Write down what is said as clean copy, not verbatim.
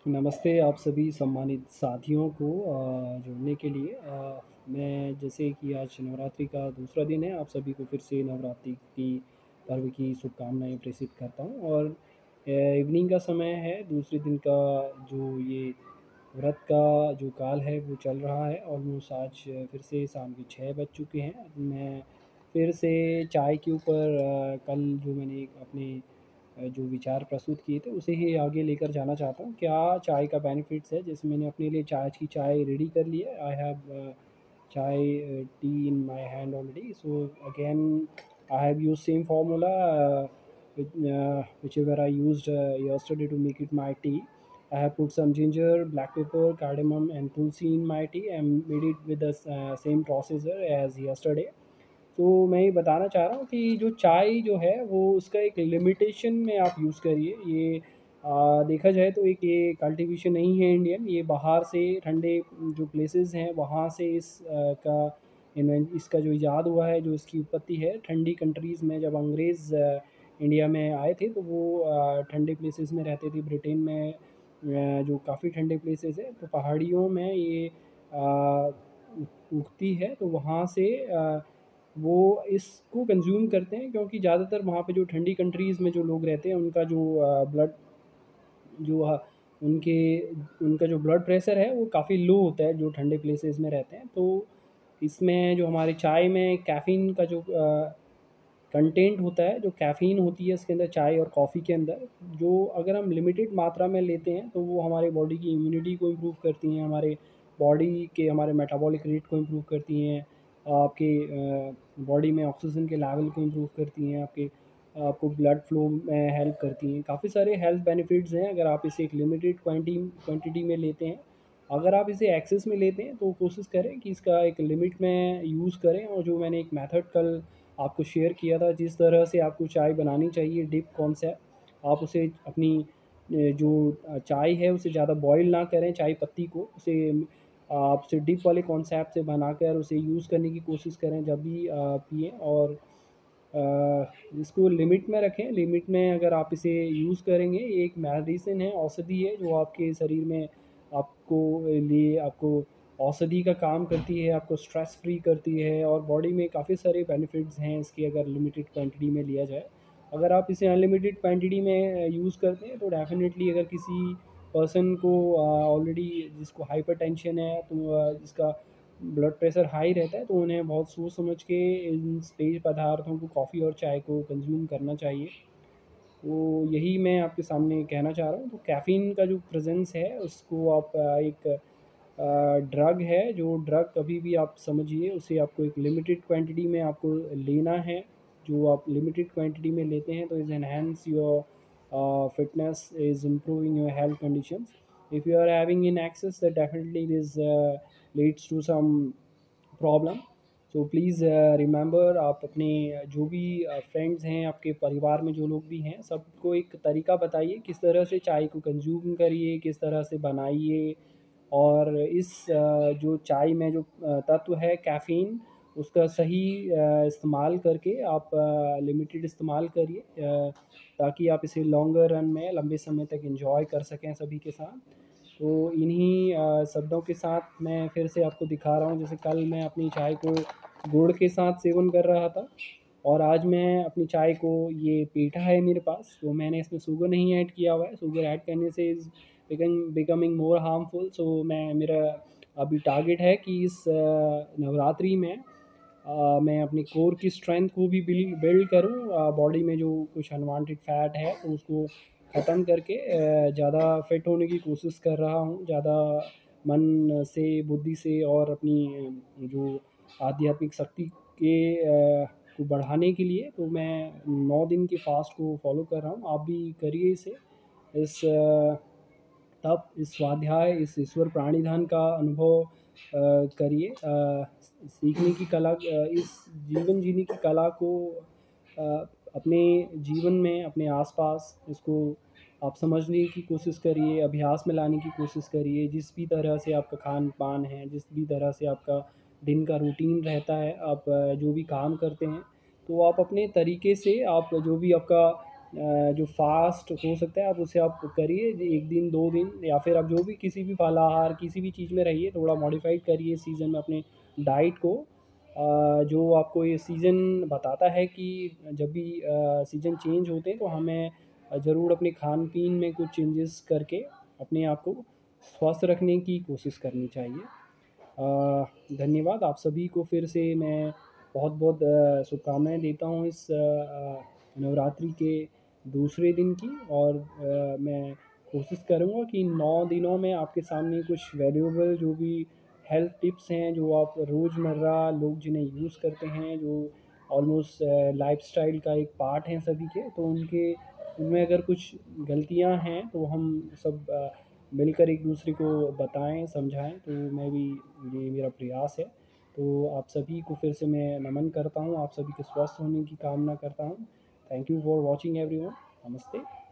नमस्ते आप सभी सम्मानित साथियों को जुड़ने के लिए मैं जैसे कि आज नवरात्रि का दूसरा दिन है। आप सभी को फिर से नवरात्रि की पर्व की शुभकामनाएं प्रेषित करता हूं। और इवनिंग का समय है, दूसरे दिन का जो ये व्रत का जो काल है वो चल रहा है। ऑलमोस्ट आज फिर से शाम के 6 बज चुके हैं। मैं फिर से चाय के ऊपर कल जो मैंने अपने जो विचार प्रस्तुत किए थे उसे ही आगे लेकर जाना चाहता हूँ। क्या चाय का बेनिफिट्स है, जैसे मैंने अपने लिए आज की चाय रेडी कर ली है। आई हैव चाय T in my hand already. So again I have use same formula whichever I used yesterday to make it my tea. I have put some ginger, black pepper, cardamom, and tulsi in my tea and made it with the same processor as yesterday. तो मैं ये बताना चाह रहा हूँ कि जो चाय जो है वो उसका एक लिमिटेशन में आप यूज़ करिए। ये देखा जाए तो एक ये कल्टीवेशन नहीं है इंडियन, ये बाहर से ठंडे जो प्लेसेस हैं वहाँ से का इसका जो इजाद हुआ है, जो इसकी उत्पत्ति है ठंडी कंट्रीज़ में। जब अंग्रेज़ इंडिया में आए थे तो वो ठंडे प्लेसेस में रहते थे। ब्रिटेन में जो काफ़ी ठंडे प्लेसेस है, तो पहाड़ियों में ये उगती है। तो वहाँ से वो इसको कंज्यूम करते हैं, क्योंकि ज़्यादातर वहाँ पे जो ठंडी कंट्रीज़ में जो लोग रहते हैं उनका जो ब्लड जो उनके उनका जो ब्लड प्रेशर है वो काफ़ी लो होता है, जो ठंडे प्लेसेस में रहते हैं। तो इसमें जो हमारे चाय में कैफ़ीन का जो कंटेंट होता है, जो कैफ़ीन होती है इसके अंदर, चाय और कॉफ़ी के अंदर, जो अगर हम लिमिटेड मात्रा में लेते हैं तो वो हमारे बॉडी की इम्यूनिटी को इम्प्रूव करती हैं, हमारे बॉडी के हमारे मेटाबॉलिक रेट को इम्प्रूव करती हैं, आपके बॉडी में ऑक्सीजन के लेवल को इम्प्रूव करती हैं, आपको ब्लड फ्लो में हेल्प करती हैं। काफ़ी सारे हेल्थ बेनिफिट्स हैं अगर आप इसे एक लिमिटेड क्वांटिटी में लेते हैं। अगर आप इसे एक्सेस में लेते हैं तो कोशिश करें कि इसका एक लिमिट में यूज़ करें। और जो मैंने एक मेथड कल आपको शेयर किया था, जिस तरह से आपको चाय बनानी चाहिए, डिप कॉन्सेप्ट, आप उसे अपनी जो चाय है उसे ज़्यादा बॉईल ना करें, चाय पत्ती को उसे आप उसे डिप वाले कॉन्सेप्ट से बनाकर उसे यूज़ करने की कोशिश करें जब भी पिएँ। और इसको लिमिट में रखें। लिमिट में अगर आप इसे यूज़ करेंगे, ये एक मेडिसिन है, औषधि है, जो आपके शरीर में आपको औषधि का काम करती है, आपको स्ट्रेस फ्री करती है। और बॉडी में काफ़ी सारे बेनिफिट्स हैं इसके, अगर लिमिटेड क्वांटिटी में लिया जाए। अगर आप इसे अनलिमिटेड क्वांटिटी में यूज़ करते हैं तो डेफ़िनेटली, अगर किसी पर्सन को ऑलरेडी जिसको हाइपरटेंशन है, तो जिसका ब्लड प्रेशर हाई रहता है, तो उन्हें बहुत सोच समझ के इन पेय पदार्थों को, कॉफ़ी और चाय को कंज्यूम करना चाहिए। तो यही मैं आपके सामने कहना चाह रहा हूँ। तो कैफ़ीन का जो प्रेज़ेंस है उसको आप एक ड्रग है, जो ड्रग कभी भी आप समझिए उसे आपको एक लिमिटेड क्वांटिटी में आपको लेना है। जो आप लिमिटेड क्वांटिटी में लेते हैं तो is enhance your fitness, is improving your health conditions. If you are having in excess, that definitely this leads to some problem. So please remember, आप अपने जो भी फ्रेंड्स हैं, आपके परिवार में जो लोग भी हैं, सबको एक तरीका बताइए किस तरह से चाय को कंज्यूम करिए, किस तरह से बनाइए। और इस जो चाय में जो तत्व है कैफ़ीन, उसका सही इस्तेमाल करके आप लिमिटेड इस्तेमाल करिए, ताकि आप इसे लॉन्गर रन में लंबे समय तक एंजॉय कर सकें सभी के साथ। तो इन्हीं शब्दों के साथ मैं फिर से आपको दिखा रहा हूँ, जैसे कल मैं अपनी चाय को गुड़ के साथ सेवन कर रहा था, और आज मैं अपनी चाय को, ये पेठा है मेरे पास, तो मैंने इसमें शुगर नहीं ऐड किया हुआ है। शुगर ऐड करने से इज़ बिकमिंग मोर हार्मफुल। सो मेरा अभी टारगेट है कि इस नवरात्रि में मैं अपनी कोर की स्ट्रेंथ को भी बिल्ड करूँ, बॉडी में जो कुछ अनवांटेड फैट है तो उसको ख़त्म करके ज़्यादा फिट होने की कोशिश कर रहा हूँ, ज़्यादा मन से, बुद्धि से, और अपनी जो आध्यात्मिक शक्ति को बढ़ाने के लिए। तो मैं 9 दिन के फास्ट को फॉलो कर रहा हूँ। आप भी करिए इसे, इस तप, इस स्वाध्याय, इस ईश्वर प्राणिधान का अनुभव करिए। सीखने की कला, इस जीवन जीने की कला को अपने जीवन में, अपने आसपास इसको आप समझने की कोशिश करिए, अभ्यास में लाने की कोशिश करिए। जिस भी तरह से आपका खान-पान है, जिस भी तरह से आपका दिन का रूटीन रहता है, आप जो भी काम करते हैं, तो आप अपने तरीके से, आप जो भी आपका जो फ़ास्ट हो सकता है आप उसे आप करिए 1 दिन 2 दिन, या फिर आप जो भी किसी भी फलाहार किसी भी चीज़ में रहिए, थोड़ा मॉडिफ़ाइड करिए इस सीज़न में अपने डाइट को। जो आपको ये सीज़न बताता है कि जब भी सीज़न चेंज होते हैं तो हमें ज़रूर अपने खान-पीन में कुछ चेंजेस करके अपने आप को स्वस्थ रखने की कोशिश करनी चाहिए। धन्यवाद आप सभी को, फिर से मैं बहुत-बहुत शुभकामनाएँ देता हूँ इस नवरात्रि के दूसरे दिन की, और मैं कोशिश करूँगा कि 9 दिनों में आपके सामने कुछ वैल्यूएबल जो भी हेल्थ टिप्स हैं, जो आप रोज़मर्रा लोग जिन्हें यूज़ करते हैं, जो ऑलमोस्ट लाइफ़स्टाइल का एक पार्ट हैं सभी के, तो उनमें अगर कुछ गलतियाँ हैं तो हम सब मिलकर एक दूसरे को बताएँ, समझाएँ, तो मैं भी ये मेरा प्रयास है। तो आप सभी को फिर से मैं नमन करता हूँ, आप सभी के स्वस्थ होने की कामना करता हूँ। Thank you for watching everyone. नमस्ते।